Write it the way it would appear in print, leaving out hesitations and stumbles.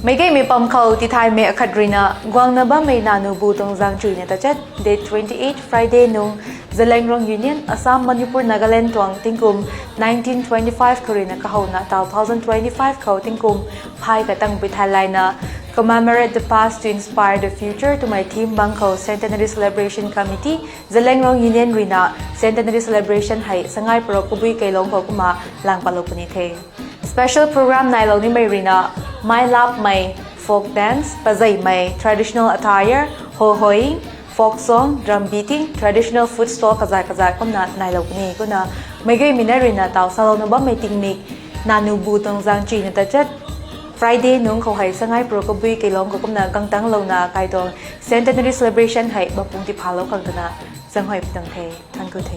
ไม่ก็มีปั๊มเขาที่ไทยเมอคัดรีนะกวางนับไม่นานูบูตงจังจุยเนี่ยแต่จัด Date 28 Friday นุ่งเจริญรงยูเนียนอัสสัมมณีปุรนากาแลนด์ตวงติงกุม1925 ครีนะก็เขาหน้าตา2025เขาติงกุมพายกับตั้งไปไทยไลน์นะ Commemorate the past to inspire the future to my team Bangko Centenary Celebration Committee เจริญรงยูเนียนรีนะ Centenary Celebration ให้สังไงโปรกุบุยไกลงเขากุมาหลังปลุกนิเทSpecial program ในเรานี่ไม่รีนะMy Love ไม่ Folk Dance ปะใจไม่ Traditional Attire Ho-hoing Folk Song Drum Beating Traditional Food Stall กระจายก็น่ะในเรานี่ก็น่ะไม่ก็มีในรีนะเต่าสาวเราไม่ติงนิกนานูบูตงจังจีนแต่จัด Friday นุ่งเขาให้สังไงโปรกบุยไกลงเขาก็น่ะกังตั้งเราน่ะไกตง Centenary Celebration ให้บังปุงที่พาเรากังตนะสังหอยตังเททันกุเท